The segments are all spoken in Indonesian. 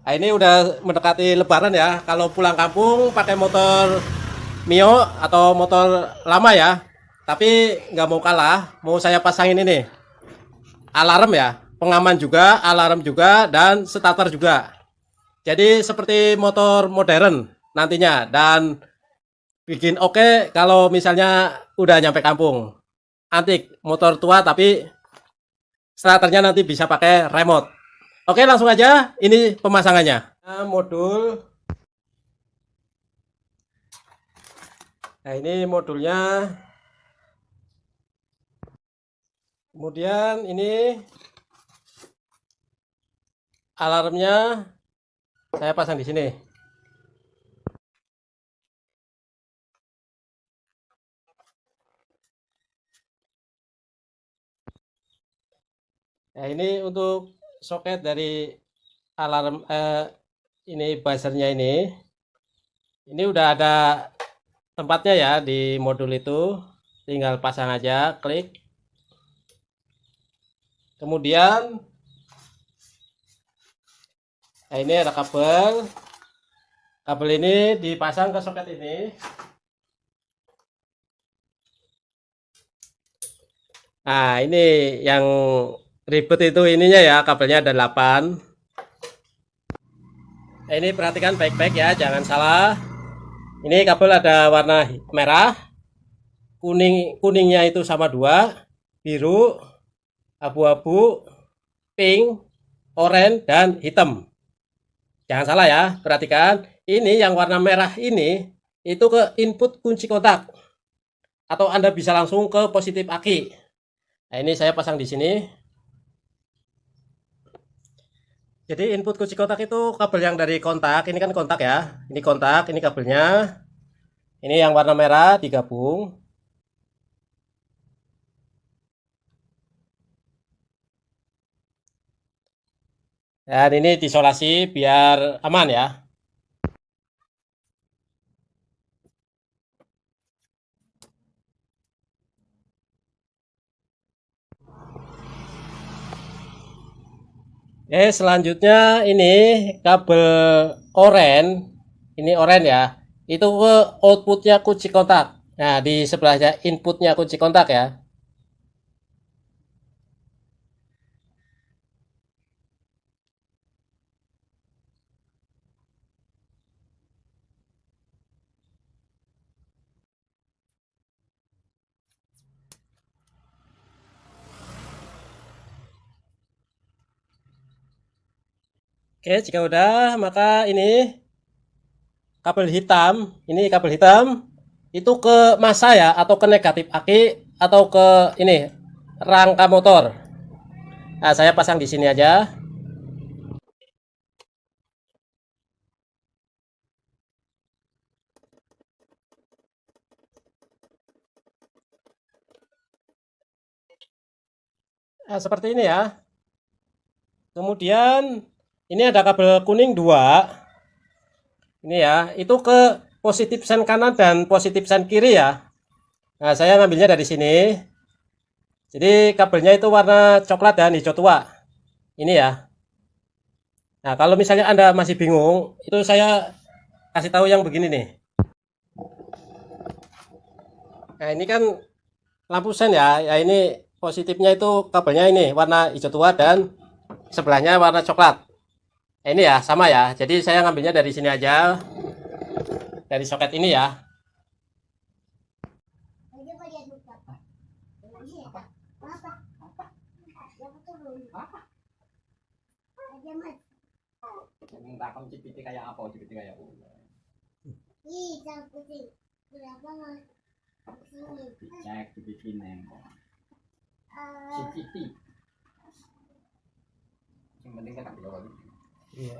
Nah, ini udah mendekati Lebaran ya. Kalau pulang kampung pakai motor Mio atau motor lama ya. Tapi nggak mau kalah, mau saya pasangin ini alarm ya, pengaman juga, alarm juga, dan starter juga. Jadi seperti motor modern nantinya dan bikin oke kalau misalnya udah nyampe kampung. Antik, motor tua tapi starternya nanti bisa pakai remote. Oke, langsung aja ini pemasangannya. Nah, nah ini modulnya. Kemudian ini alarmnya saya pasang di sini. Nah, ini untuk soket dari alarm ini buzzernya ini. Ini udah ada tempatnya ya di modul itu. Tinggal pasang aja, klik. Kemudian nah ini ada kabel. Kabel ini dipasang ke soket ini. Nah, ini yang ribet itu ininya ya, kabelnya ada 8. Nah, ini perhatikan baik-baik ya, jangan salah. Ini kabel ada warna merah, kuningnya itu sama 2, biru, abu-abu, pink, oranye, dan hitam. Jangan salah ya, perhatikan. Ini yang warna merah ini itu ke input kunci kontak. Atau Anda bisa langsung ke positif aki. Nah, ini saya pasang di sini. Jadi input kunci kontak itu kabel yang dari kontak. Ini kan kontak ya. Ini kontak, ini kabelnya. Ini yang warna merah digabung. Dan ini diisolasi biar aman ya. Selanjutnya ini kabel oranye. Ini oranye ya. Itu ke outputnya kunci kontak. Nah, di sebelahnya inputnya kunci kontak ya. Oke, jika udah, maka ini kabel hitam itu ke massa ya, atau ke negatif aki, atau ke ini rangka motor. Nah, saya pasang di sini aja. Nah, seperti ini ya. Kemudian ini ada kabel kuning 2. Ini ya, itu ke positif sen kanan dan positif sen kiri ya. Nah, saya ngambilnya dari sini. Jadi kabelnya itu warna coklat dan hijau tua. Ini ya. Nah, kalau misalnya Anda masih bingung, itu saya kasih tahu yang begini nih. Nah, ini kan lampu sen ya. Ya, ini positifnya itu kabelnya ini warna hijau tua dan sebelahnya warna coklat. Nah, ini ya, sama ya. Jadi saya ngambilnya dari sini aja. Dari soket ini ya. Dicek dibikin nempel CCTV yang penting kan tak lagi. Iya.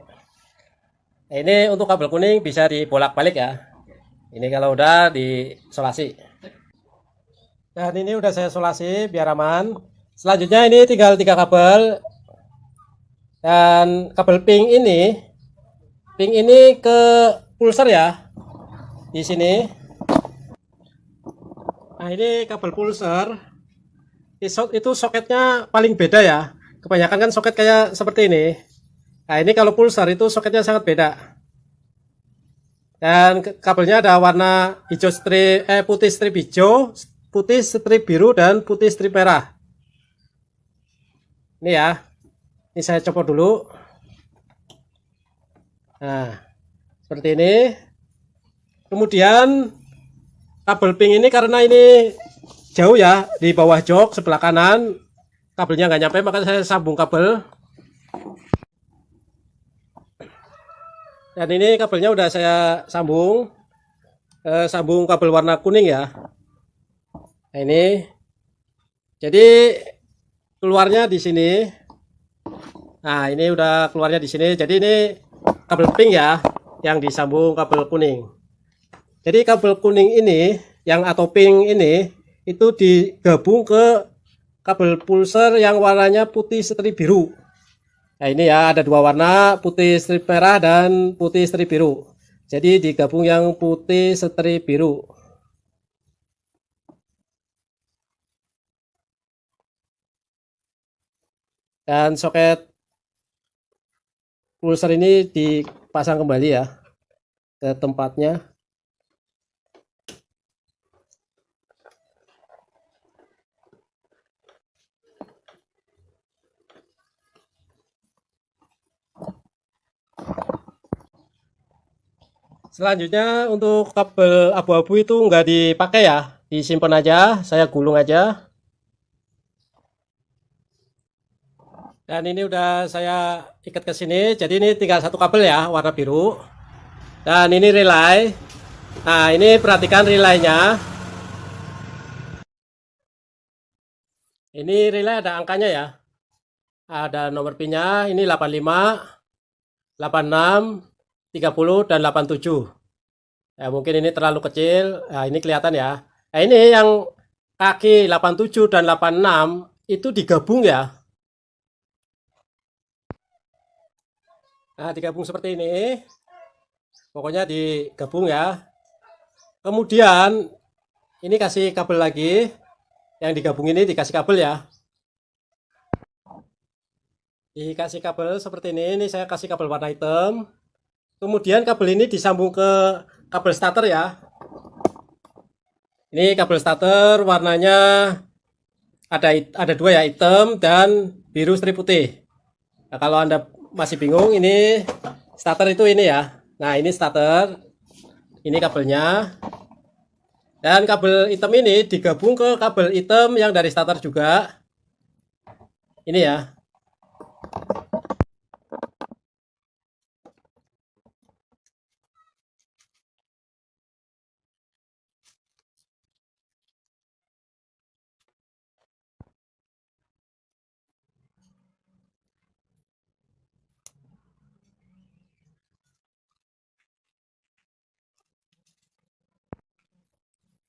Nah, ini untuk kabel kuning bisa dibolak-balik ya. Ini kalau udah disolasi. Nah, ini udah saya solasi biar aman. Selanjutnya ini tinggal 3 kabel. Dan kabel pink ini ke pulser ya. Di sini. Nah, ini kabel pulser. Itu soketnya paling beda ya. Kebanyakan kan soket kayak seperti ini. Nah, ini kalau pulsar itu soketnya sangat beda. Dan kabelnya ada warna hijau strip, putih strip hijau, putih strip biru, dan putih strip merah. Ini ya, ini saya copot dulu. Nah, seperti ini. Kemudian kabel pink ini karena ini jauh ya, di bawah jok sebelah kanan, kabelnya nggak nyampe, maka saya sambung kabel. Dan ini kabelnya udah saya sambung, sambung kabel warna kuning ya. Nah, ini, jadi keluarnya di sini. Nah, ini udah keluarnya di sini. Jadi ini kabel pink ya, yang disambung kabel kuning. Jadi kabel kuning ini, yang atau pink ini, itu digabung ke kabel pulsar yang warnanya putih strip biru. Nah, ini ya, ada dua warna, putih strip merah dan putih strip biru. Jadi digabung yang putih strip biru. Dan soket pulsar ini dipasang kembali ya ke tempatnya. Selanjutnya untuk kabel abu-abu itu nggak dipakai ya, disimpan aja, saya gulung aja. Dan ini udah saya ikat ke sini, jadi ini tinggal satu kabel ya, warna biru. Dan ini relay. Nah, ini perhatikan relaynya. Ini relay ada angkanya ya. Ada nomor pinnya, ini 85, 86, 30 dan 87. Ya, mungkin ini terlalu kecil. Nah, ini kelihatan ya. Nah, ini yang kaki 87 dan 86 itu digabung ya. Nah, digabung seperti ini. Pokoknya digabung ya. Kemudian ini kasih kabel lagi. Yang digabung ini dikasih kabel ya. Dikasih kabel seperti ini. Ini saya kasih kabel warna hitam. Kemudian kabel ini disambung ke kabel starter ya. Ini kabel starter warnanya ada dua ya, hitam dan biru strip putih. Nah, kalau Anda masih bingung, ini starter itu ini ya. Nah, ini starter. Ini kabelnya. Dan kabel hitam ini digabung ke kabel hitam yang dari starter juga. Ini ya.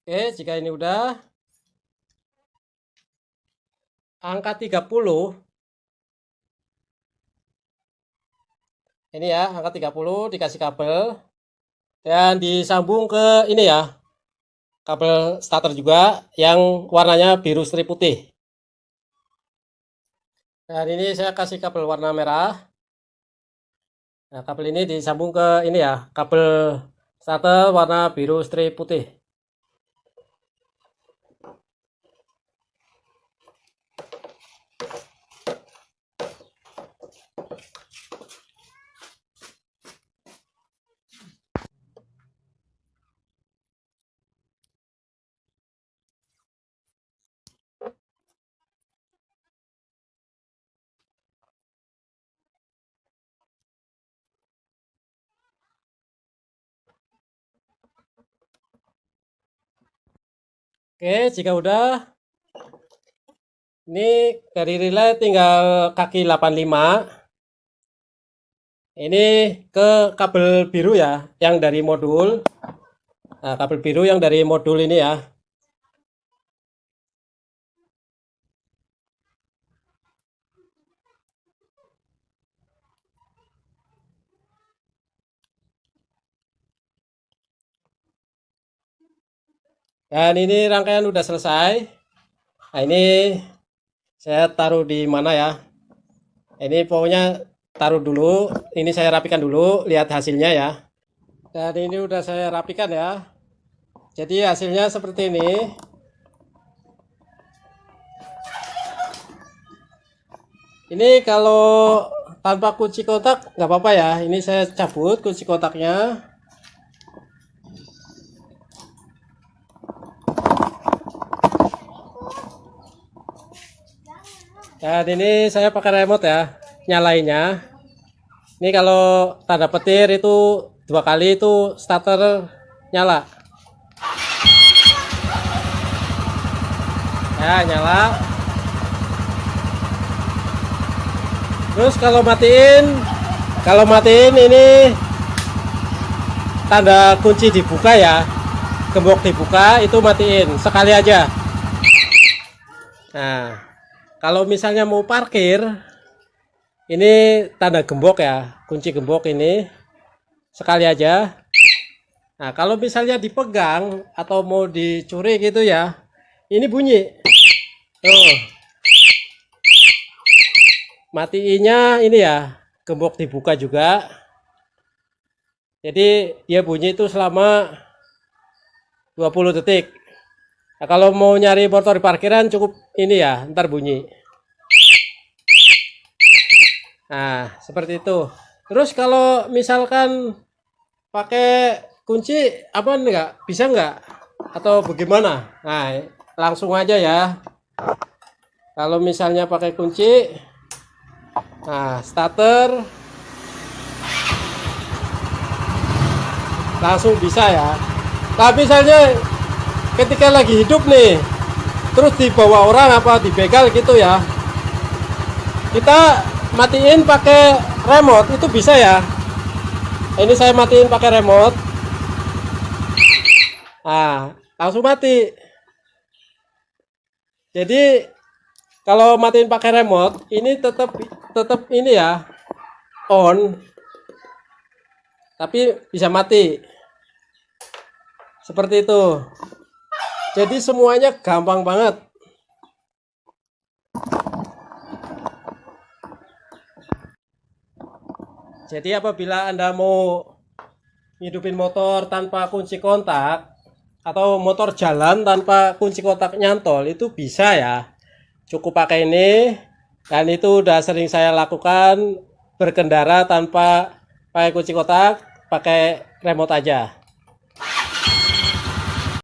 Oke, jika ini udah angka 30, ini ya, angka 30 dikasih kabel dan disambung ke ini ya, kabel starter juga yang warnanya biru strip putih. Dan ini saya kasih kabel warna merah. Nah, kabel ini disambung ke ini ya, kabel starter warna biru strip putih. Oke, jika udah, ini dari relay tinggal kaki 85. Ini ke kabel biru ya, yang dari modul. Nah, kabel biru yang dari modul ini ya. Dan ini rangkaian udah selesai. Nah, ini saya taruh di mana ya? Ini pokoknya taruh dulu. Ini saya rapikan dulu, lihat hasilnya ya. Dan ini udah saya rapikan ya. Jadi hasilnya seperti ini. Ini kalau tanpa kunci kontak nggak apa-apa ya. Ini saya cabut kunci kontaknya. Dan ini saya pakai remote ya, nyalainnya. Ini kalau tanda petir itu 2 kali itu starter nyala. Ya, nyala. Terus kalau matiin ini tanda kunci dibuka ya, gembok dibuka itu matiin sekali aja. Nah, kalau misalnya mau parkir, ini tanda gembok ya, kunci gembok ini sekali aja. Nah, kalau misalnya dipegang atau mau dicuri gitu ya, ini bunyi. Tuh. Matiinnya ini ya, gembok dibuka juga. Jadi dia bunyi itu selama 20 detik. Nah, kalau mau nyari motor di parkiran cukup ini ya, ntar bunyi. Nah, seperti itu. Terus kalau misalkan pakai kunci apa enggak? Bisa enggak? Atau bagaimana? Nah, langsung aja ya. Kalau misalnya pakai kunci, nah, starter langsung bisa ya. Tapi misalnya ketika lagi hidup nih, terus dibawa orang apa dibegal gitu ya, kita matiin pakai remote itu bisa ya. Ini saya matiin pakai remote, nah langsung mati. Jadi kalau matiin pakai remote ini tetap ini ya, on, tapi bisa mati seperti itu. Jadi semuanya gampang banget. Jadi apabila Anda mau hidupin motor tanpa kunci kontak atau motor jalan tanpa kunci kontak nyantol itu bisa ya. Cukup pakai ini, dan itu udah sering saya lakukan berkendara tanpa pakai kunci kontak, pakai remote aja.